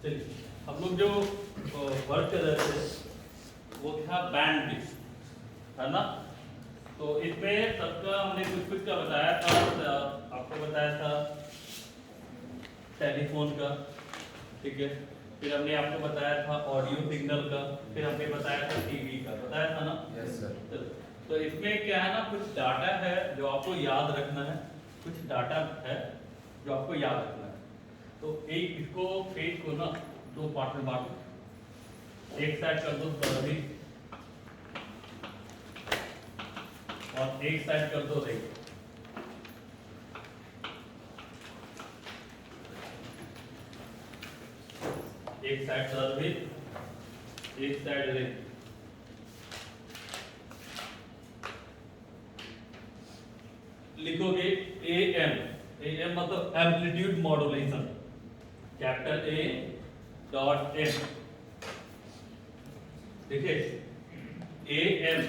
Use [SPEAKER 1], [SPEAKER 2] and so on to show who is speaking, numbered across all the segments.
[SPEAKER 1] चलिए हम लोग जो वर्क कर रहे थे वो था बैंड विड्थ, है ना। तो इसमें सबका हमने कुछ कुछ का बताया था, आपको बताया था टेलीफोन का, ठीक है। फिर हमने आपको बताया था ऑडियो सिग्नल का, फिर हमने बताया था टीवी का, बताया था ना।
[SPEAKER 2] Yes sir.
[SPEAKER 1] तो इसमें क्या है ना, कुछ डाटा है जो आपको याद रखना है, कुछ डाटा है जो आपको याद रखना है। तो एक इसको पेज को ना दो पार्ट में बांटो, एक साइड कर दो सर्विस और एक साइड कर दो रेंज। एक साइड सर्विस, एक साइड रेंज। लिखोगे AM, AM मतलब amplitude modulation, capital A dot M, देखिए AM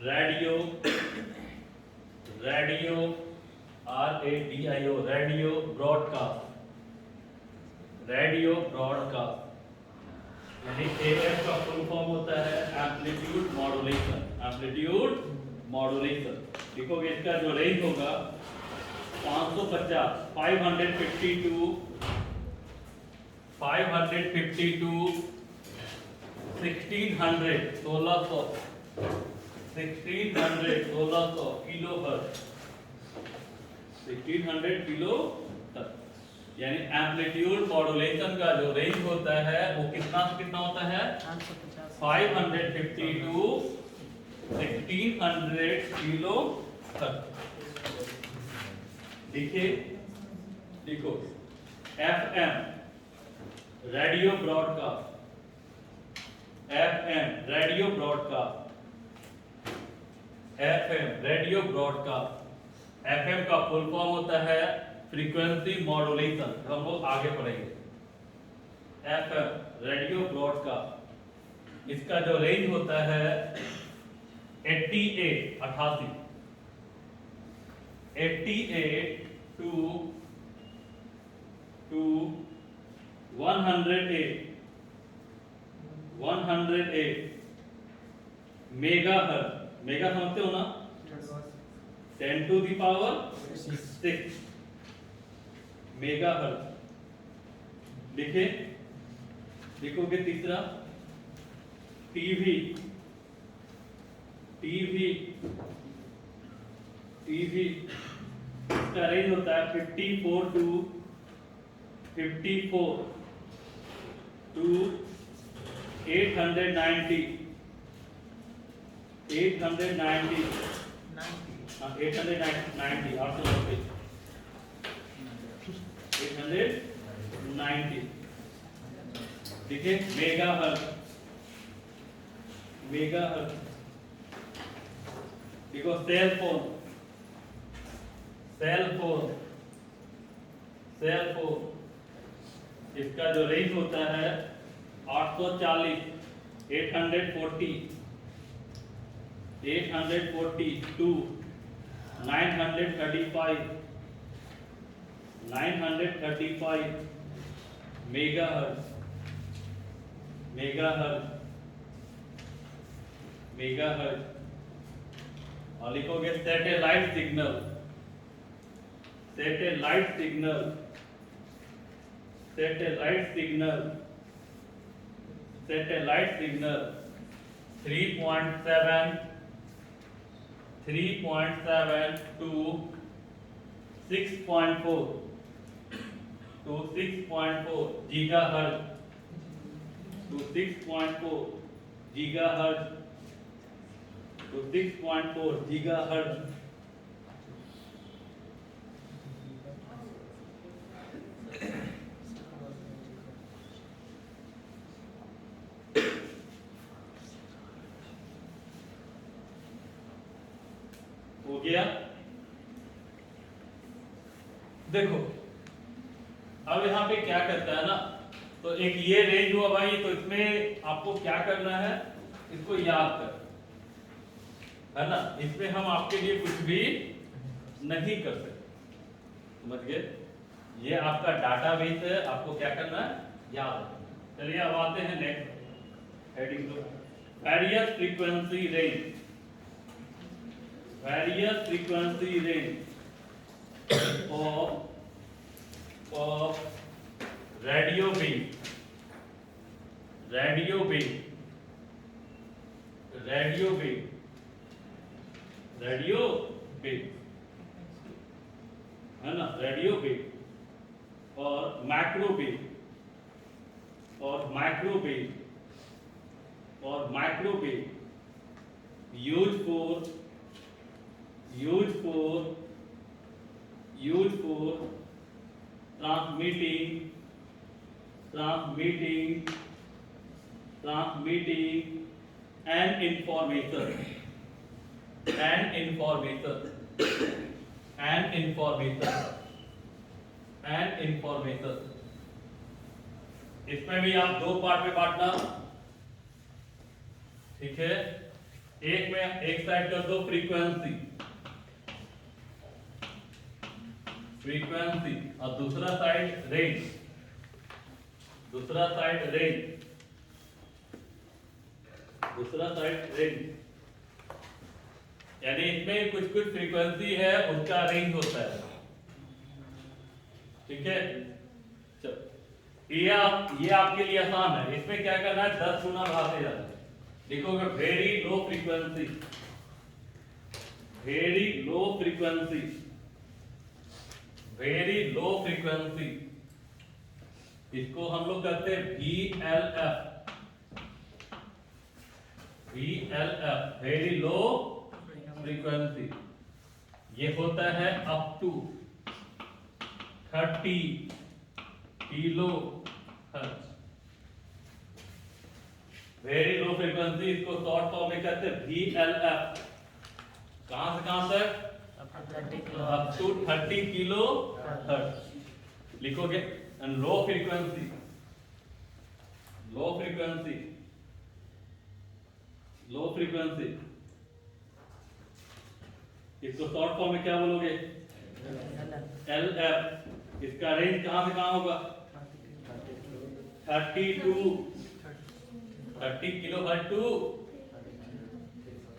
[SPEAKER 1] radio, radio RADIO, radio broadcast, radio broadcast, यानी AM का फुल फॉर्म होता है एम्पलीट्यूड मॉड्यूलेशन, एम्पलीट्यूड मॉड्यूलेशन। लिखोगे इसका जो रेंज होगा 550, 550 टू 1600, 1600 किलो हर्ट्ज, 1600 किलो तक, यानी एम्पलीट्यूड मॉड्यूलेशन का जो रेंज होता है वो कितना से कितना होता है, 550 टू 1600 किलो तक। देखिए देखो FM radio broadcast, FM radio broadcast, FM radio broadcast. FM का फुल फॉर्म होता है फ्रीक्वेंसी मॉड्यूलेशन, हम लोग आगे पढ़ेंगे। FM रेडियो ब्रॉडकास्ट, इसका जो रेंज होता है 88 टू 108 मेगाहर्ट्ज। मेगा समझते हो ना, 10 टू द पावर 6 मेगाहर्ट्ज। लिखे लिखोगे तीसरा टीवी, टीवी टीवी इसका रेंज होता है 54 टू 890, 890 890 890। ठीक है, मेगाहर्ट्ज, मेगाहर्ट्ज। देखो cell phone, cell phone, cell phone, इसका जो रेंज होता है 840, 840 टू 935 मेगाहर्ट्ज, मेगाहर्ट्ज, मेगाहर्ट्ज। और लिखोगे satellite signal, satellite signal, satellite signal, satellite signal 3.7 to 6.4 gigahertz, to 6.4 gigahertz, to 6.4 gigahertz. हो गया। देखो अब यहाँ पे क्या करता है ना, तो एक ये रेंज हुआ भाई, तो इसमें आपको क्या करना है, इसको याद कर, है ना। इसमें हम आपके लिए कुछ भी नहीं कर सकते, समझ गए। ये आपका डाटाबेस है, आपको क्या करना है, याद रखना। चलिए अब आते हैं नेक्स्ट हेडिंग को, various frequency range. Various frequency range of radio wave, radio wave, radio wave, radio wave है ना, रेडियो वेव और माइक्रोवेव, और माइक्रोवेव, और microwave use for transmitting an information इसमें भी आप दो पार्ट में बांटना, ठीक है। एक में एक साइड कर दो फ्रीक्वेंसी, और दूसरा साइड रेंज, दूसरा साइड रेंज। यानी इसमें कुछ कुछ फ्रीक्वेंसी है उसका रेंज होता है, ठीक है। ये आपके लिए आसान है। इसमें क्या करना है, 10 गुना बढ़ाते जाना है। लिखोगे very low frequency, very low frequency, very low frequency, इसको हम लोग कहते हैं VLF, VLF, very low frequency. ये होता है up to 30 kilo hertz. Very low frequency, इसको शॉर्ट फॉर्म में कहते हैं VLF। कहां से कहां तक, अप टू 30 किलो हर्ट्ज लिखोगे। And low frequency, low frequency, low frequency, इसको शॉर्ट फॉर्म में क्या बोलोगे, LF। इसका रेंज कहां से कहां होगा, 30 kilo hertz to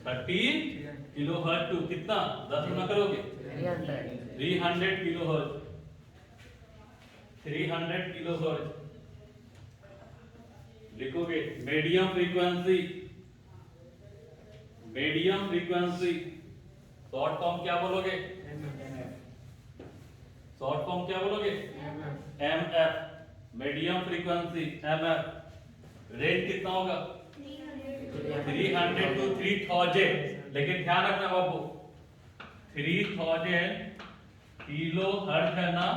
[SPEAKER 1] 30 kilo hertz to कितना, 10 गुना करोगे 300 किलो हर्ट्ज, 300 किलो हर्ट्ज लिखोगे। Medium frequency, medium frequency short form क्या बोलोगे, शॉर्ट फॉर्म क्या बोलोगे, MF। Medium frequency MF, range कितना होगा 300 टू 3000। लेकिन ध्यान रखना बाबू, 3000 किलो हर्ट्ज है ना,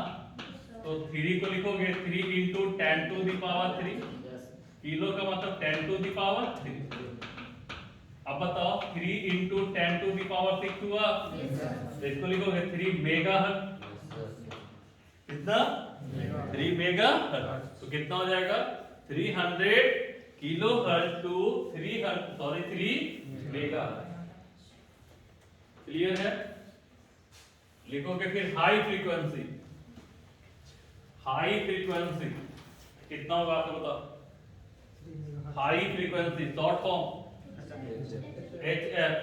[SPEAKER 1] तो 3 को लिखोगे 3 into 10 to the power 3, kilo का मतलब 10 टू द पावर 3। अब बताओ 3 इंटू 10 टू द पावर 6 हुआ, तो इसको लिखोगे 3 मेगा हर्ट्ज। कितना, 3 मेगा हर्ट्ज। तो कितना हो जाएगा 300 kilo hertz to 3 mega hertz. Clear है। लिखोगे फिर हाई फ्रीक्वेंसी, हाई फ्रीक्वेंसी कितना होगा आपको बताओ, high frequency short form HF,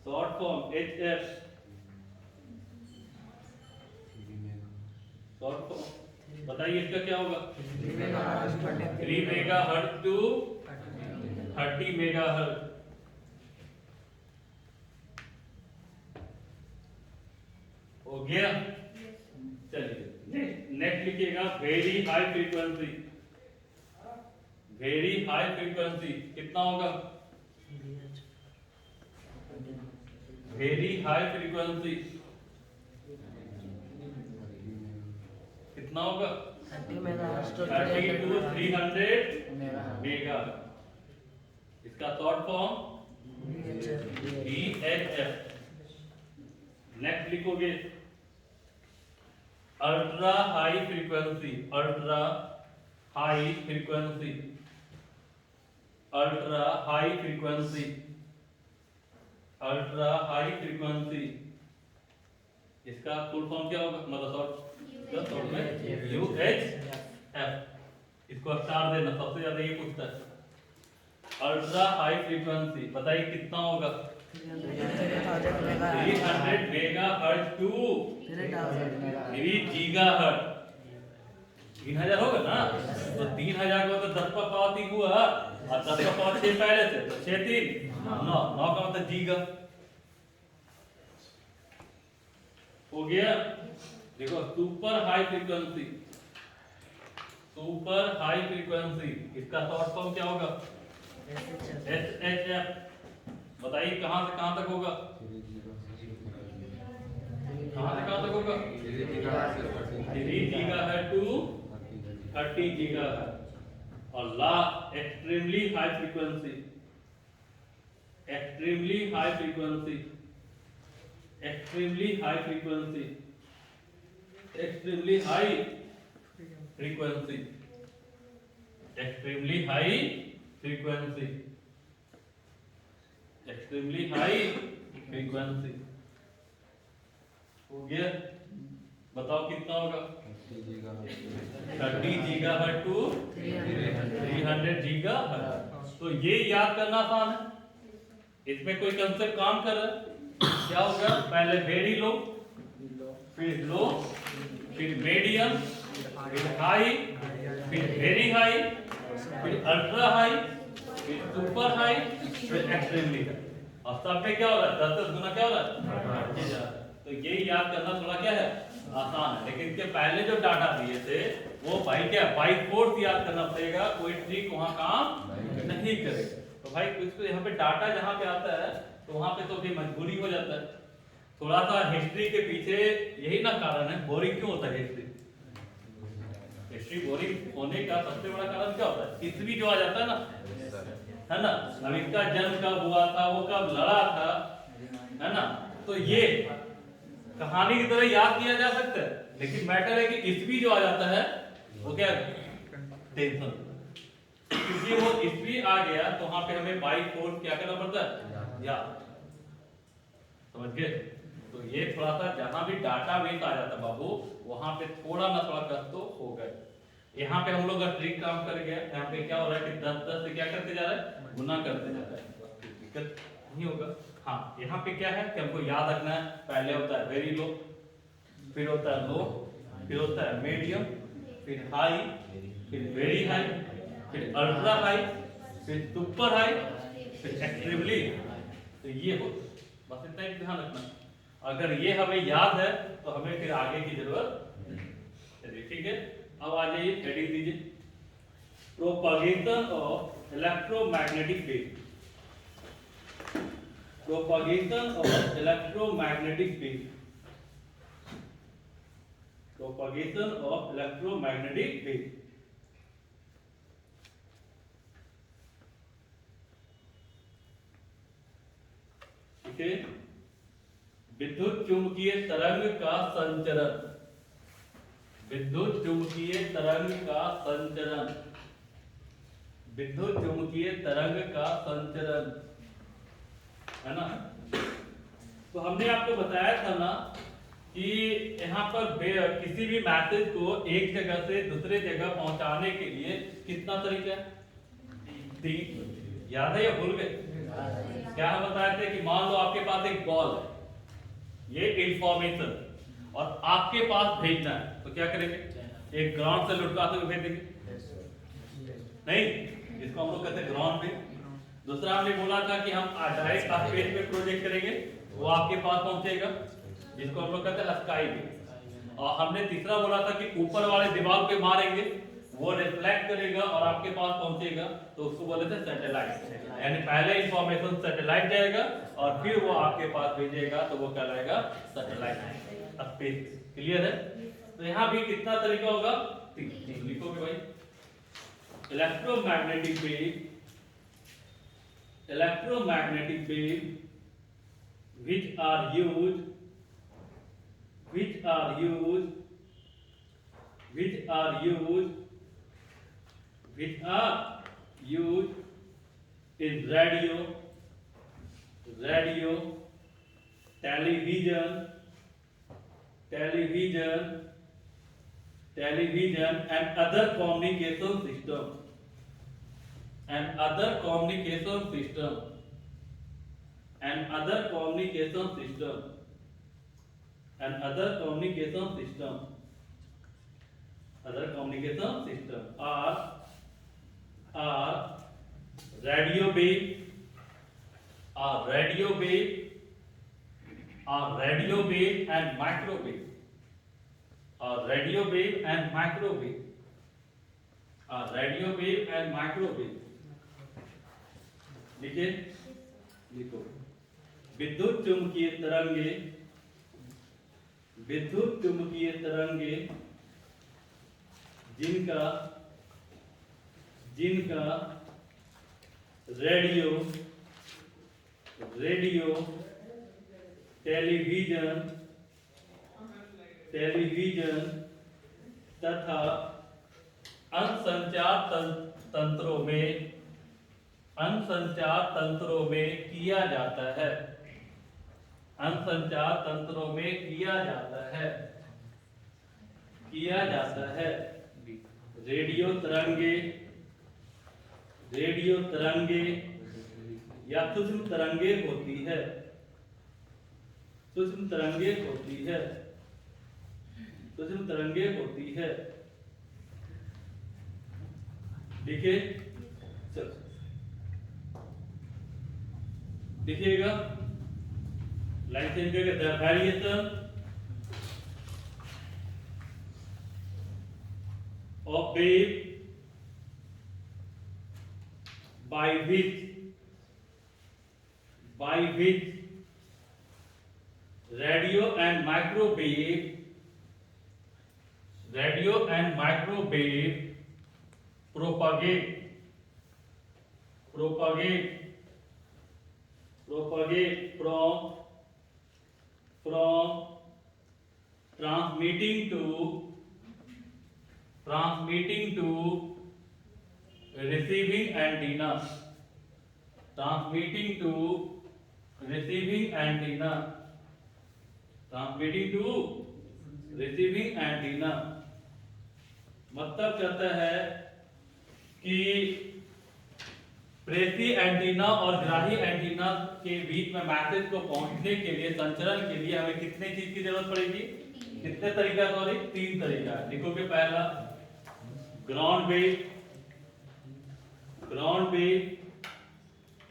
[SPEAKER 1] short form HF, short form बताइए इसका क्या होगा, 3 mega hertz to 30 mega hertz. हो गया। चलिए नेक्स्ट लिखिएगा very high frequency, very high frequency कितना होगा, वेरी हाई फ्रीक्वेंसी कितना होगा 30 टू 300 मेगा। इसका शॉर्ट फॉर्म VHF। नेक्स्ट लिखोगे ultra high frequency, ultra high frequency, ultra high frequency, ultra high frequency. इसका फुल फॉर्म क्या होगा, मतलब शॉर्ट में UHF। इसको स्टार देना, सबसे ज्यादा ये पूछता है। अल्ट्रा हाई फ्रीक्वेंसी बताइए कितना होगा? 300 मेगाहर्ट्ज टू 3 गीगाहर्ट्ज। 3000 होगा ना, तो 3000 को तो 10 का पावर 3 हुआ, और 10 का पावर 6 पहले से, तो 6 3 9, 9 का मतलब गीगा हो गया। देखो super high frequency, super high frequency इसका शॉर्ट फॉर्म क्या होगा? SHF। बताइए कहां से कहां तक होगा? कहां से कहां तक होगा? 3 गीगाहर्ट्ज टू 30 गीगाहर्ट्ज। और last extremely high frequency, extremely high frequency, extremely high frequency, extremely high frequency, extremely high frequency, extremely high frequency हो गया। बताओ कितना होगा? 30 गीगाहर्ट्ज टू 300 गीगाहर्ट्ज। तो ये याद करना आसान है, इसमें कोई कंसेप्ट काम कर रहा है। क्या होगा? पहले वेरी लो, फिर लो, फिर मीडियम, फिर हाई, फिर वेरी हाई, फिर अल्ट्रा हाई, फिर सुपर हाई, फिर एक्सट्रीमली हाई। और सब में क्या हो रहा है? 10 गुना क्या हो रहा है? तो ये याद करना थोड़ा क्या है, आसान है। लेकिन इसके पहले जो डाटा दिए थे वो भाई क्या बाई फोर्थ याद करना पड़ेगा, कोई ट्रिक वहां काम नहीं करेगा। तो भाई कुछ तो यहाँ पे डाटा जहाँ पे आता है तो वहां पे तो भी मजबूरी हो जाता है। थोड़ा सा हिस्ट्री के पीछे यही ना कारण है, बोरिंग क्यों होता है हिस्ट्री? हिस्ट्री बोरिंग होने का सबसे बड़ा कारण क्या होता है? ईस्वी जो आ जाता है ना, है ना, अब इसका जन्म कब हुआ था, वो कब लड़ा था, है ना, तो ये कहानी की तरह याद किया जा सकता है। लेकिन मैटर है कि ईस्वी जो आ जाता है वो क्या टेंशन, क्योंकि वो ईस्वी आ गया तो वहां पे हमें बाई फोर्थ क्या करना पड़ता है, याद। समझ गए? तो ये थोड़ा सा जहां भी डाटा बेस आ जाता है बाबू, वहां पे थोड़ा ना थोड़ा कष्ट तो हो गए। यहाँ पे हम लोग का ट्रिक काम कर गया। यहाँ पे क्या हो रहा है कि 10 से क्या करते जा रहा है, गुना करते जा रहा है, दिक्कत नहीं होगा। हाँ, यहाँ पे क्या है कि हमको याद रखना है, पहले होता है वेरी लो, फिर होता है लो, फिर होता है मीडियम, फिर हाई, फिर वेरी हाई, फिर अल्ट्रा हाई, फिर सुपर हाई, फिर एक्सट्रीमली। तो ये होता है, बस इतना ही ध्यान रखना। अगर ये हमें याद है तो हमें फिर आगे की जरूरत नहीं। चलिए ठीक है, अब आ जाइए हेडिंग दीजिए, propagation of electromagnetic wave. Propagation of electromagnetic wave, propagation of electromagnetic wave. ठीक है, विद्युत चुंबकीय तरंग का संचरण, विद्युत चुंबकीय तरंग का संचरण, विद्युत चुंबकीय तरंग का संचरण, है ना। तो हमने आपको बताया था ना कि यहाँ पर किसी भी मैसेज को एक जगह से दूसरे जगह पहुंचाने के लिए कितना तरीका है? 3। याद है या भूल गए? क्या हम बताए थे कि मान लो आपके पास एक बॉल है, ये इंफॉर्मेशन, और आपके पास भेजना है, तो क्या करेंगे? एक ग्राउंड से लुढ़काते हुए भेज देंगे, नहीं, इसको हम लोग कहते हैं ग्राउंड पे। दूसरा हमने बोला था कि हम डायरेक्ट स्पेस पे प्रोजेक्ट करेंगे, वो आपके पास पहुंचेगा, जिसको हम लोग कहते हैं स्काई पे। और हमने तीसरा बोला था कि ऊपर वाले दीवार पे मारेंगे, वो रिफ्लेक्ट करेगा और आपके पास पहुंचेगा, तो उसको बोले थे सैटेलाइट। यानी पहले इंफॉर्मेशन सैटेलाइट जाएगा और फिर वो आपके पास भेजेगा, तो वो कहलाएगा सैटेलाइट स्पेस। क्लियर है? तो यहाँ भी कितना तरीका होगा? 3। लिखोगे भाई, electromagnetic wave, electromagnetic wave which are used, which are used, which are used, which are used in radio, radio, television, television, television and other communication system, and other communication system, and other communication system, and other communication system, other communication system are radio wave, are radio wave, are radio wave and microwave, are radio wave and microwave, are radio wave and microwave. लिखे लिखो विद्युत चुंबकीय तरंगे, विद्युत चुंबकीय तरंगे जिनका जिनका रेडियो रेडियो टेलीविजन टेलीविजन तथा अंतरसंचार तंत्रों में अंतरसंचार तंत्रों में किया जाता है, अंतरसंचार तंत्रों में किया जाता है, किया जाता है। रेडियो तरंगे, रेडियो तरंगे या सूक्ष्म तरंगे होती है, सूक्ष्म तरंगे होती है, सूक्ष्म तरंगे होती है। देखिए देखिएगा लाइन चेंज करके the variation of wave by which radio and microwave propagate from transmitting to receiving antenna, transmitting to receiving antenna, transmitting to receiving antenna। मतलब कहता है कि प्रेषी एंटीना और ग्राही एंटीना के बीच में मैसेज को पहुंचने के लिए, संचरण के लिए हमें कितने चीज की जरूरत पड़ेगी, कितने तरीका, सॉरी 3 तरीका। देखोगे पहला ground wave, ground wave,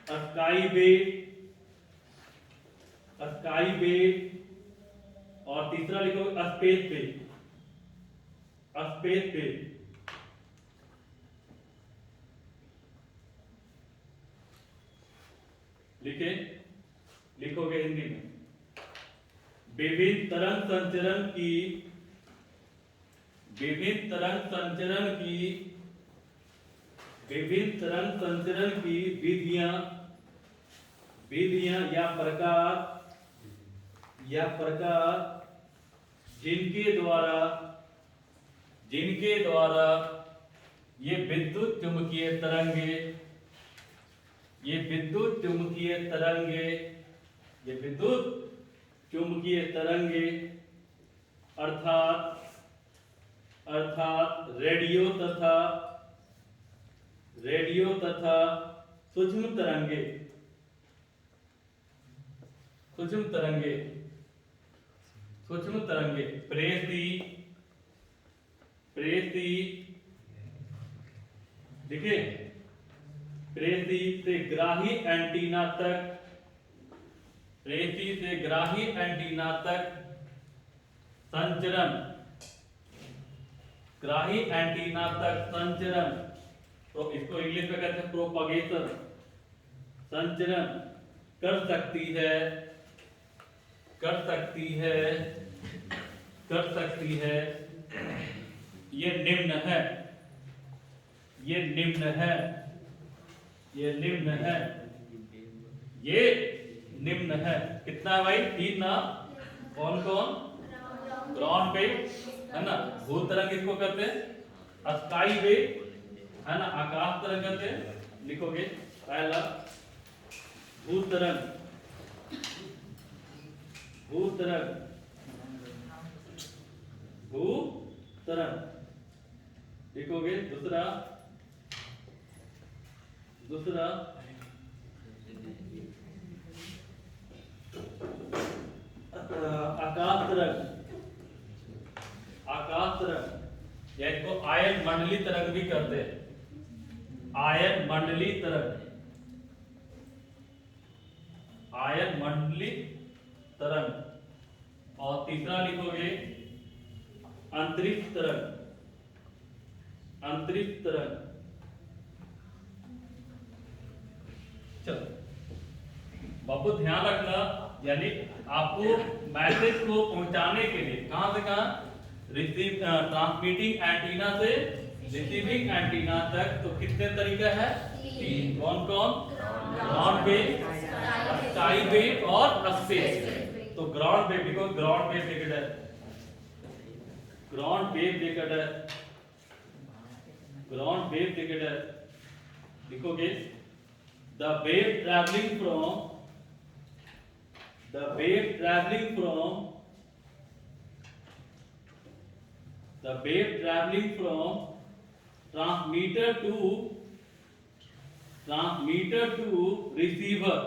[SPEAKER 1] sky wave, sky wave और तीसरा लिखोगे स्पेस वेव, स्पेस वेव। लिखे लिखोगे हिंदी में विभिन्न तरंग संचरण की, विभिन्न तरंग संचरण की, विभिन्न तरंग संचरण की विधियां विधियां या प्रकार जिनके द्वारा ये विद्युत चुंबकीय तरंगे, ये विद्युत चुंबकीय तरंगे, ये विद्युत चुंबकीय तरंगे अर्थात रेडियो तथा सूक्ष्म तरंगे, सूक्ष्म तरंगे, सूक्ष्म तरंगे प्रेषी देखिए प्रेषी से ग्राही एंटीना तक, प्रेषी से ग्राही एंटीना तक संचरण, ग्राही एंटीना तक संचरण, तो इसको इंग्लिश में कहते हैं प्रोपगेशन, संचरण कर सकती है, कर सकती है, कर सकती है। ये निम्न है, ये निम्न है, ये निम्न है, ये निम्न है। कितना है भाई? 3 ना? कौन कौन? ग्राउंड वेव है ना, भू तरंग इसको कहते हैं, स्काई वेव है ना, आकाश तरंग कहते हैं। लिखोगे पहला भू तरंग, भू तरंग, भू तरंग लिखोगे दूसरा आकाश तरंग या इसको आयन मंडली तरंग भी कहते हैं, आयन मंडली तरंग। और तीसरा लिखोगे अंतरिक्ष तरंग। चलो बाबू ध्यान रखना, यानी आपको मैसेज को पहुंचाने के लिए कहां से कहां, ट्रांसमिटिंग एंटीना से रिसीविंग एंटीना तक, तो कितने तरीका है, तीन। कौन कौन, ग्राउंड वेव, स्काई वेव और स्पेस। तो ग्राउंड वेव लिखो, ग्राउंड वेव डिकेडर, ग्राउंड वेव डिकेडर लिखोगे। The wave traveling from transmitter to receiver,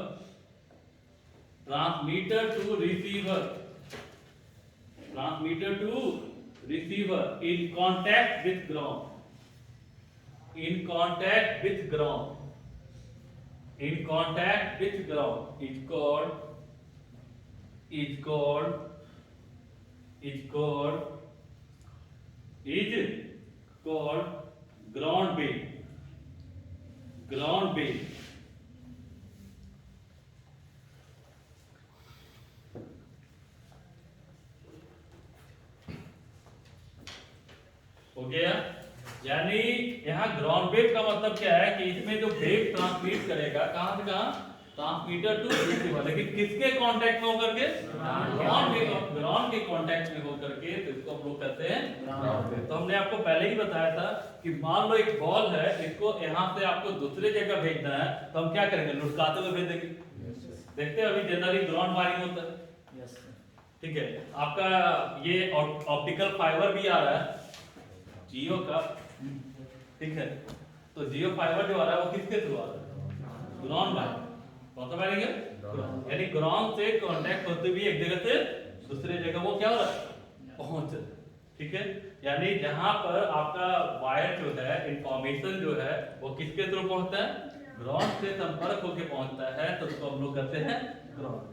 [SPEAKER 1] in contact with ground, is called ground wave। हो गया। यानी यहाँ ग्राउंड वेव का मतलब क्या है कि इसमें जो वेव ट्रांसमिट करेगा कहां से कहां, ट्रांसमीटर टू रिसीवर, लेकिन किसके कांटेक्ट में होकर के, ग्राउंड के कांटेक्ट में होकर के, तो इसको हम लोग कहते हैं ग्राउंड वेव। तो हमने आपको पहले ही बताया था कि मान लो एक बॉल है, इसको यहाँ से आपको दूसरे जगह भेजना है, तो हम क्या करेंगे, लुढ़काते हुए भेज देंगे। देखते हैं अभी जनरली ग्राउंड वायरिंग होता है, ठीक है। आपका ये ऑप्टिकल फाइबर भी आ रहा है जियो का, ठीक है। तो जियो फाइबर जो आ रहा है वो किसके थ्रू आ रहा है, ग्राउंड वायर, कौन सा वायरिंग है, यानी ग्राउंड से कांटेक्ट होते हुए एक जगह से दूसरे जगह वो क्या हो रहा है, पहुंच रहा है, ठीक है। यानी जहां पर आपका वायर जो है, इंफॉर्मेशन जो है वो किसके थ्रू पहुंचता है, ग्राउंड से संपर्क होकर पहुंचता है, तो उसको हम लोग कहते हैं ग्राउंड।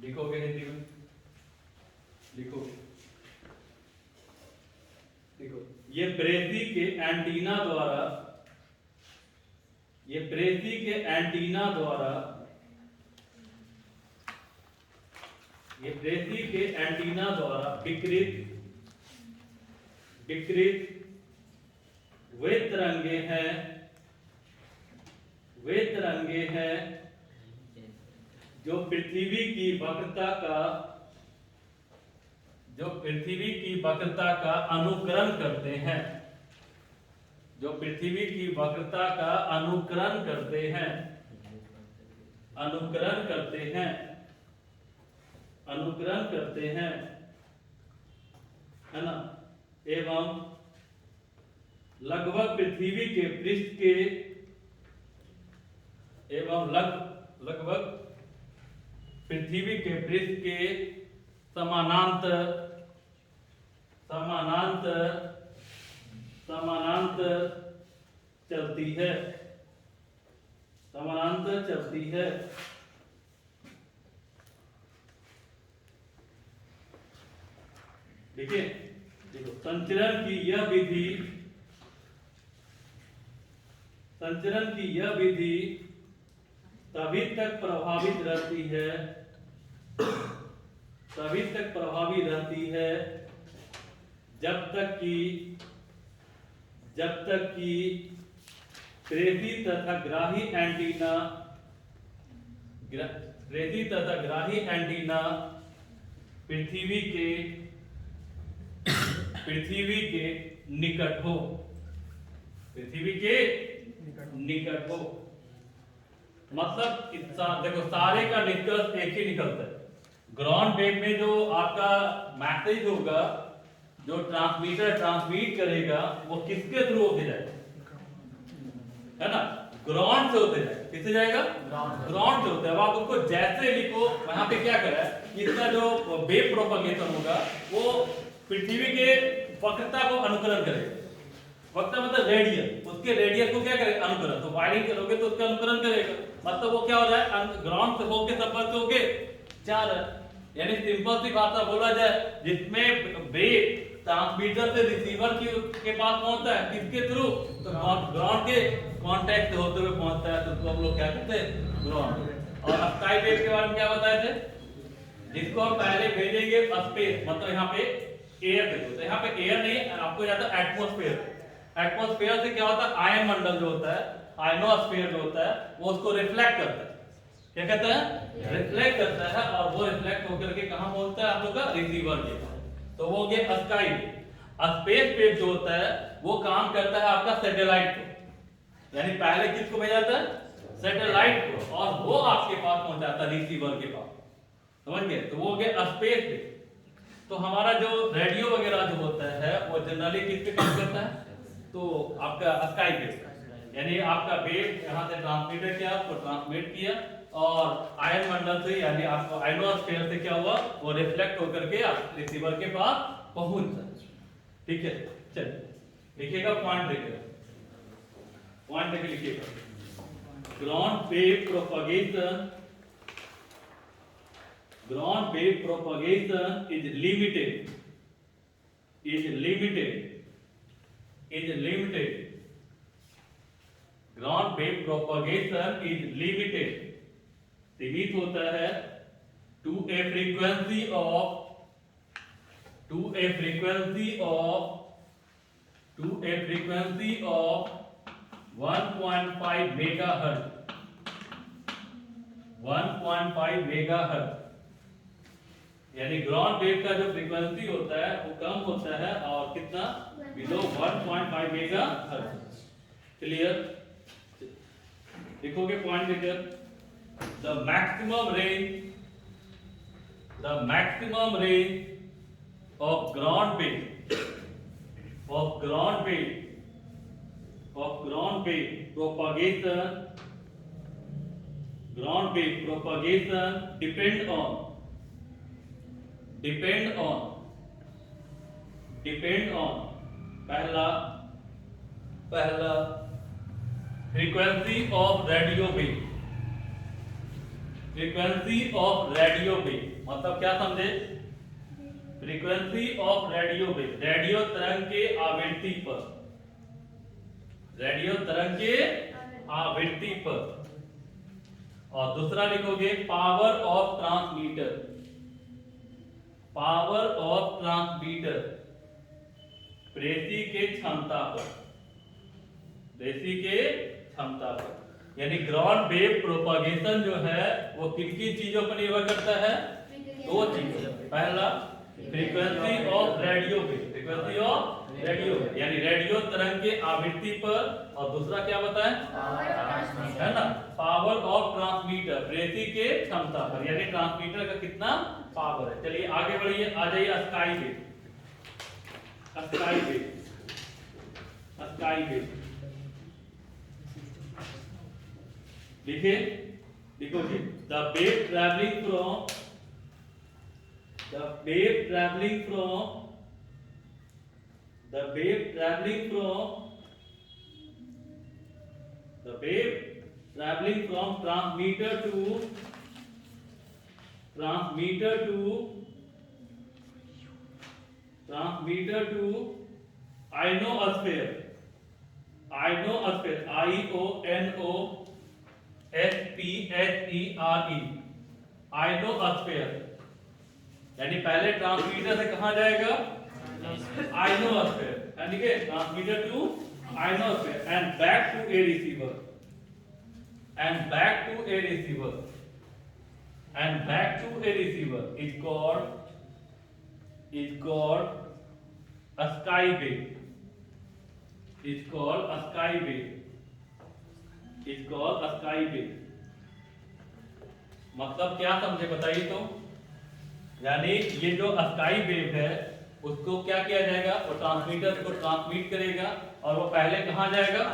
[SPEAKER 1] लिखोगे हिंदी में, लिखो ये प्रेसी के एंटीना द्वारा विकृत वे तरंगे हैं जो पृथ्वी की वक्रता का अनुकरण करते हैं, है ना, एवं लगभग पृथ्वी के पृष्ठ के समानांतर चलती है। देखिए, संचरण की यह विधि तभी तक प्रभावित रहती है जब तक कि प्रेषित तथा ग्राही एंटीना पृथ्वी के निकट हो, मतलब देखो सारे का निष्कर्ष एक ही निकलता है। ग्राउंड वेव में जो आपका मैसेज होगा जो ट्रांसमीटर ट्रांसमिट करेगा वो किसके थ्रू होके जाएगा, है ना, ग्राउंड से होते जाएगा। किससे जाएगा, ग्राउंड से होते है। अब आप उसको जैसे लिखो, वहां पे क्या करा है, इसका जो वेव प्रोपगेशन होगा वो पृथ्वी के वक्रता को अनुकरण करेगा। वक्रता मतलब रेडियल, उसके रेडियल को क्या करेगा, अनुकरण। तो वायरिंग करोगे तो उसका अनुकरण करेगा, मतलब वो क्या हो रहा है, ग्राउंड से होके संपर्क से होके जा रहा है। यानी सिंपल सी भाषा बोला जाए, जिसमें वेव ट्रांसमीटर से रिसीवर के पास पहुंचता है, किसके थ्रू, तो ग्राउंड के कांटेक्ट होते हुए पहुंचता है, तो उसको हम लोग क्या कहते हैं, ग्राउंड। और स्काई वेव के बारे में क्या बताए थे, जिसको हम पहले भेजेंगे स्पेस, मतलब यहाँ पे एयर पे, तो यहाँ पे एयर नहीं, आपको जाता है एटमॉस्फेयर। एटमॉस्फेयर से क्या होता है, आयन मंडल जो होता है, आयनोस्फीयर जो होता है, वो उसको रिफ्लेक्ट करता है। क्या कहता है, रिफ्लेक्ट करता है, और वो रिफ्लेक्ट होकर के कहां पहुंचता है, आप लोग का रिसीवर के पास। तो वो गया स्काई वेव। स्पेस वेव जो होता है वो काम करता है आपका सैटेलाइट को, यानी पहले किसको भेजा जाता है, सैटेलाइट को, और वो आपके पास पहुंचाता है रिसीवर के पास, समझ गए। तो वो गया स्पेस वेव। तो हमारा जो रेडियो वगैरह जो होता है वो जनरली किस पे काम करता है, तो आपका स्काई वेव, यानी आपका वेव यहाँ से ट्रांसमिट किया, आपको ट्रांसमिट किया, और आयन मंडल से यानी आपको आयनोस्फीयर से क्या हुआ, वो रिफ्लेक्ट होकर के आप रिसीवर के पास पहुंचा। ठीक है, चलिए लिखिएगा, पॉइंट देखिएगा, पॉइंट देख लिखिएगा। Ground wave propagation, ground wave propagation is limited, is limited, is limited. Ground wave propagation is limited, सीमित होता है to a frequency of, to a frequency of, to a frequency of 1.5 megahertz, 1.5 megahertz। यानी ground wave का जो frequency होता है वो कम होता है, और कितना, बिलो 1.5 मेगाहर्ट्ज। क्लियर, लिखोगे पॉइंट देखिए, the maximum range, the maximum range of ground wave, of ground wave, of ground wave propagation, ground wave propagation depend on, depend on, depend on, पहला, पहला frequency of radio wave, frequency of radio wave मतलब क्या समझे, frequency of radio wave, radio तरंग के आवृत्ति पर, radio तरंग के आवृत्ति पर। और दूसरा लिखोगे power of transmitter, power of transmitter, प्रेषी के क्षमता पर, प्रेषी के क्षमता पर। यानी ग्राउंड वेव प्रोपगेशन जो है वो किन किन चीजों पर निर्भर करता है, दो चीजों, पहला frequency of radio wave, frequency of radio wave यानी रेडियो तरंग के आवृत्ति पर, और दूसरा क्या बताएं, है ना, पावर ऑफ ट्रांसमीटर, प्रेषी के क्षमता पर, यानी ट्रांसमीटर का कितना पावर है। चलिए आगे बढ़िए, आ जाइए sky wave, sky wave, sky wave लिखिए, लिखोगे the wave travelling from, the wave traveling from, the wave traveling from, the wave traveling from transmitter to, transmitter to, transmitter to ionosphere, ionosphere, ionosphere, ionosphere, यानी पहले transmitter से कहां जाएगा, ionosphere, यानी कि transmitter to ionosphere and back to a receiver, and back to a receiver, and back to a receiver is called, is called sky wave, is called sky wave, is called sky wave. मतलब क्या समझे बताइए तो, यानी ये जो sky wave है उसको क्या किया जाएगा, वो ट्रांसमीटर को ट्रांसमिट करेगा और वो पहले कहाँ जाएगा,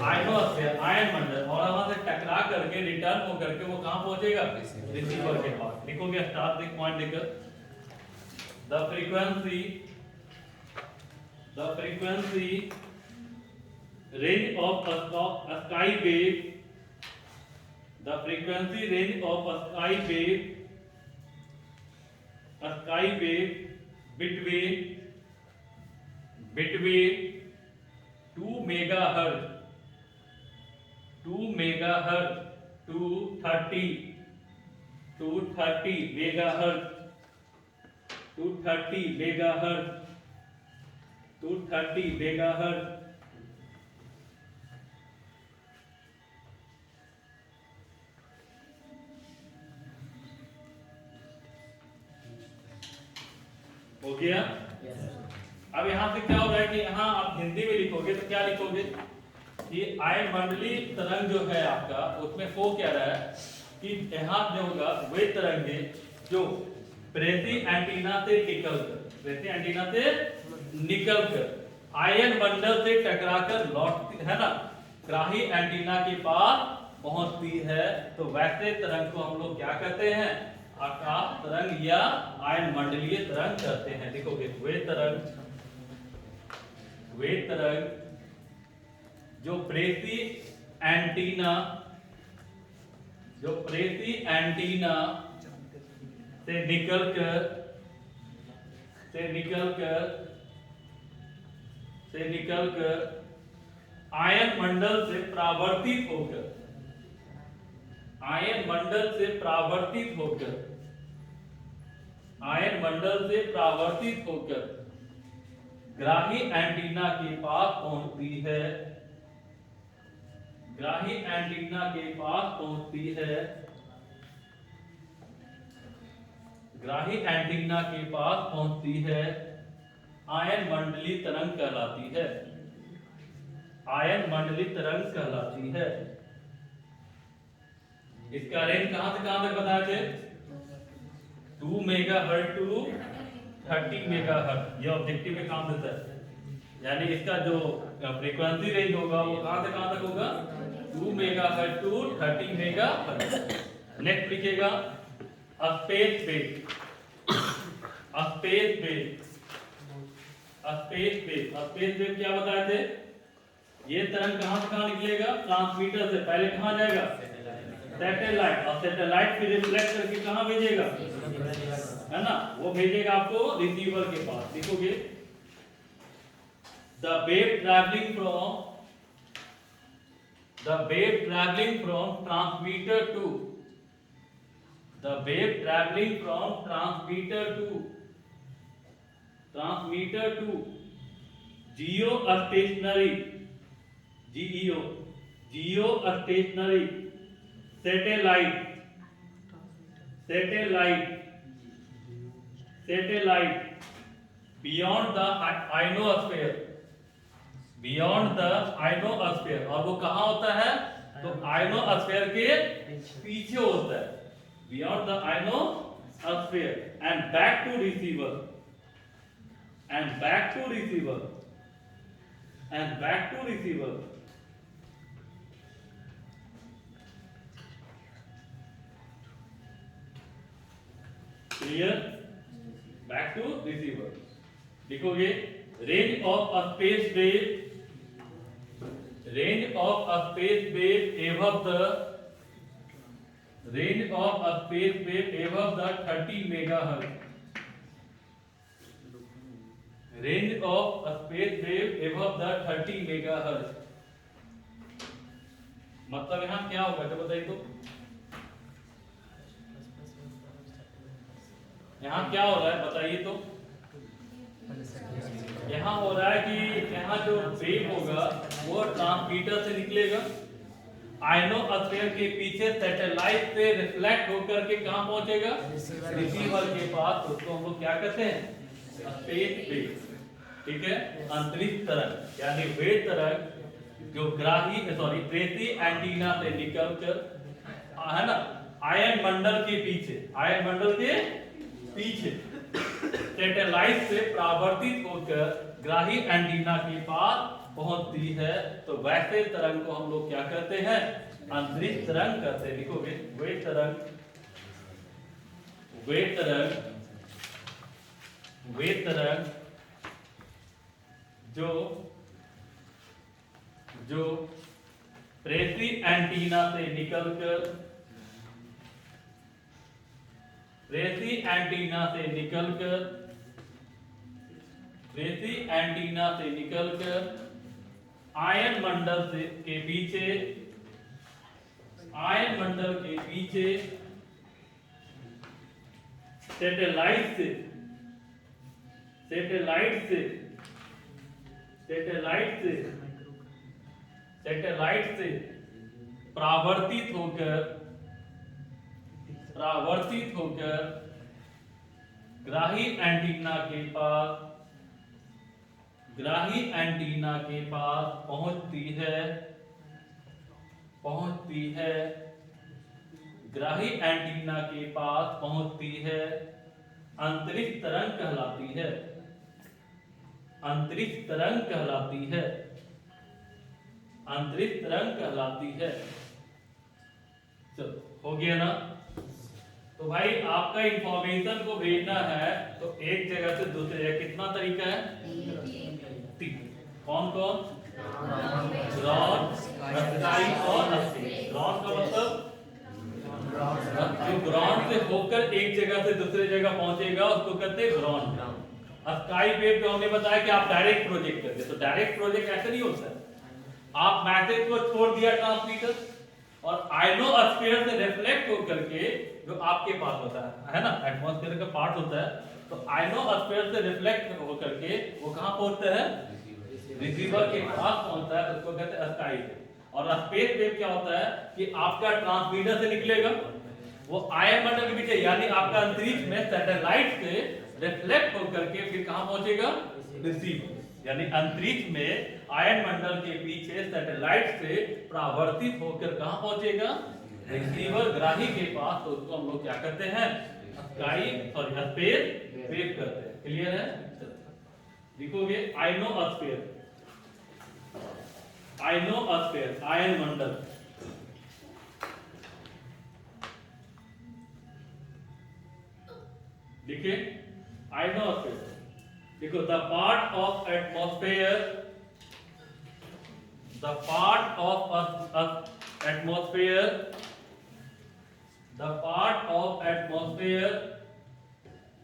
[SPEAKER 1] आयनोस्फीयर आयन मंडल, और वहां से टकरा करके रिटर्न हो करके वो कहाँ पहुंचेगा, रिसीवर के पास। लिखोगे स्टार देख पॉइंट देकर, the frequency range of a sky wave, the frequency range of a sky wave between 2 megahertz to 30 megahertz to 30 megahertz हो गया। अब यहाँ से क्या हो रहा है कि यहाँ आप हिंदी में लिखोगे तो क्या लिखोगे कि आयन मंडली तरंग जो है आपका, उसमें हो क्या रहा है कि यहाँ जो होगा वे तरंगे जो प्रेसी एंटीना से निकलकर आयन मंडल से टकराकर लौटती है ना, ग्राही एंटीना के पास पहुंचती है। तो वैसे तरंग को हम लोग क्या कहते हैं, आकाश तरंग या आयन मंडलीय तरंग कहते हैं। देखोगे वे तरंग जो प्रेसी एंटीना से निकलकर आयन मंडल से परावर्तित होकर ग्राही एंटीना के पास पहुंचती है, आयन मंडली तरंग कहलाती है। इसका रेंज कहां से कहां तक बताए थे, 2 मेगाहर्ट्ज टू 30 मेगाहर्ट्ज, ये ऑब्जेक्टिव में काम देता है। यानी इसका जो फ्रीक्वेंसी रेंज होगा वो कहां से कहां तक होगा, 2 मेगाहर्ट्ज टू 30 मेगाहर्ट्ज। नेक्स्ट लिखिएगा स्पेस वेव क्या बताए थे, ये तरंग कहां से कहां निकलेगा, ट्रांसमीटर से पहले कहां जाएगा, सैटेलाइट, और सैटेलाइट फिर रिफ्लेक्ट करके कहां भेजेगा, है ना, वो भेजेगा आपको रिसीवर के पास। देखोगे the wave travelling from transmitter to geostationary satellite beyond the ionosphere, और वो कहां होता है, तो आयनोस्फीयर के पीछे होता है, beyond the ionosphere and back to receiver clear, back to receiver. लिखोगे range of a space wave above the 30 megahertz, मतलब यहाँ क्या होगा तो बताइए, तो यहाँ क्या हो रहा है बताइए, तो यहाँ हो रहा है कि यहाँ जो वेव होगा वो ट्रांसमीटर से निकलेगा, आयनोस्फीयर के पीछे सैटेलाइट से रिफ्लेक्ट होकर के कहां पहुंचेगा, रिसीवर के पास। उसको हम लोग क्या कहते हैं, स्पेस वेव। ठीक है, अंतरिक्ष तरंग यानी वे तरंग जो प्रेसी एंटीना से निकलकर, है ना, आयन मंडल के पीछे सैटेलाइट से परावर्तित होकर ग्राही एंटीना के पास पहुंचती है। तो वैसे तरंग को हम लोग क्या कहते हैं? अंतरिक्ष तरंग कहते हैं। लिखोगे वे तरंग जो प्रेषी एंटीना से निकलकर आयन मंडल के पीछे सैटेलाइट से परावर्तित होकर ग्राही एंटीना के पास पहुंचती है। ग्राही एंटीना के पास पहुंचती है। अंतरिक्ष तरंग कहलाती है। चलो हो गया ना। तो भाई आपका इंफॉर्मेशन को भेजना है तो एक जगह से दूसरी जगह कितना तरीका है? 3। कौन कौन? ग्राउंड, स्काई और स्पेस। ग्राउंड का मतलब जो ग्राउंड से होकर एक जगह से दूसरी जगह पहुंचेगा उसको कहते हैं ग्राउंड। स्काई वेव जो हमने बताया कि आप डायरेक्ट प्रोजेक्ट करते हैं, तो डायरेक्ट प्रोजेक्ट ऐसे नहीं होता है। आप मैसेज को छोड़ दिया ट्रांसमीटर और आयनोस्फीयर से रिफ्लेक्ट होकर के जो आपके पास होता है ना, एटमॉस्फेयर का पार्ट होता है, तो आयनोस्फीयर से रिफ्लेक्ट होकर के वो कहां पहुंचता है? रिसीवर के पास पहुंचता है, उसको कहते हैं स्काई वेव। और स्पेस वेव क्या होता है कि आपका ट्रांसमीटर से निकलेगा, वो आयन मंडल के पीछे यानी आपका अंतरिक्ष में सैटेलाइट से रिफ्लेक्ट होकर के फिर कहां पहुंचेगा? रिसीवर। यानी अंतरिक्ष में आयन मंडल के पीछे सैटेलाइट से परावर्तित होकर कहां पहुंचेगा? रिसीवर ग्राही के पास। तो उसको हम लोग क्या करते हैं? स्पेस वेव करते हैं। क्लियर है? लिखोगे आयनोस्फीयर, आयन मंडल। लिखे आयनोस्फीयर। देखो the part of atmosphere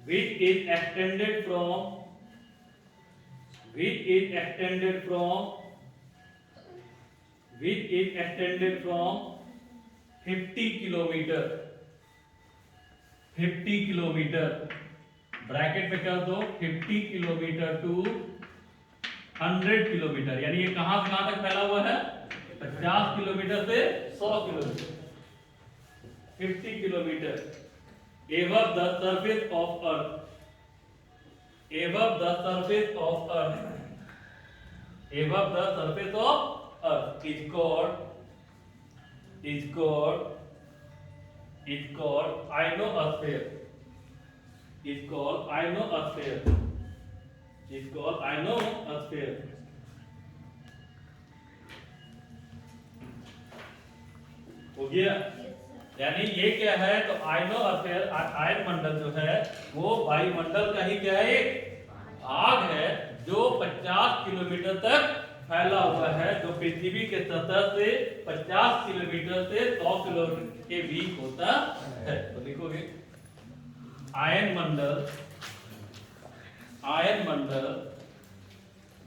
[SPEAKER 1] which is extended from 50 kilometre bracket में कर दो 50 किलोमीटर टू 100 किलोमीटर। यानी ये कहां से कहां तक फैला हुआ है? 50 किलोमीटर से 100 kilometre. 50 kilometre above the surface of earth is called ionosphere. हो गया? यानी ये क्या है? तो आयनोस्फीयर, आयन मंडल जो है वो वायुमंडल का ही क्या है? एक भाग है जो 50 किलोमीटर तक फैला हुआ है, जो पृथ्वी के सतह से 50 किलोमीटर से 100 किलोमीटर के बीच होता है। तो लिखोगे आयन मंडल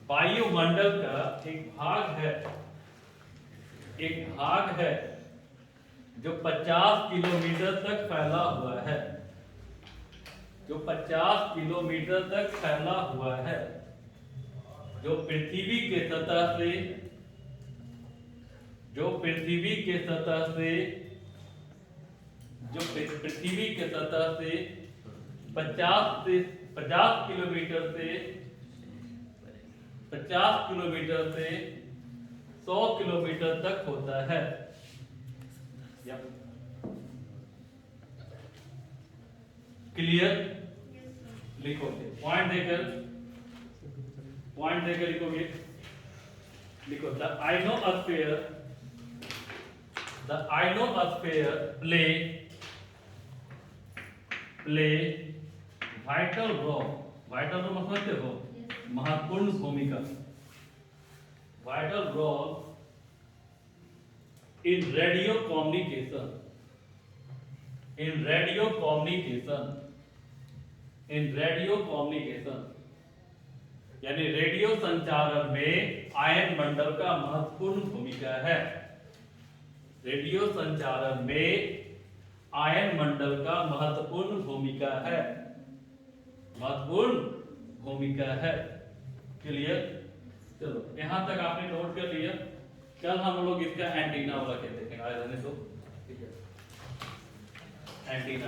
[SPEAKER 1] वायुमंडल का एक भाग है जो 50 किलोमीटर तक फैला हुआ है, जो पृथ्वी के सतह से 50 किलोमीटर से 100 किलोमीटर तक होता है। क्लियर? लिखोगे, पॉइंट देकर लिखोगे। लिखो the ionosphere play vital role समझते हो, महत्वपूर्ण भूमिका, vital role in radio communication, यानी रेडियो संचारण में आयन मंडल का महत्वपूर्ण भूमिका है। रेडियो संचारण में आयन मंडल का महत्वपूर्ण भूमिका है। क्लियर? चलो यहां तक आपने नोट कर लिया। कल हम लोग इसका एंटीना वाला कहते हैं, आज रहने दो, ठीक है, एंटीना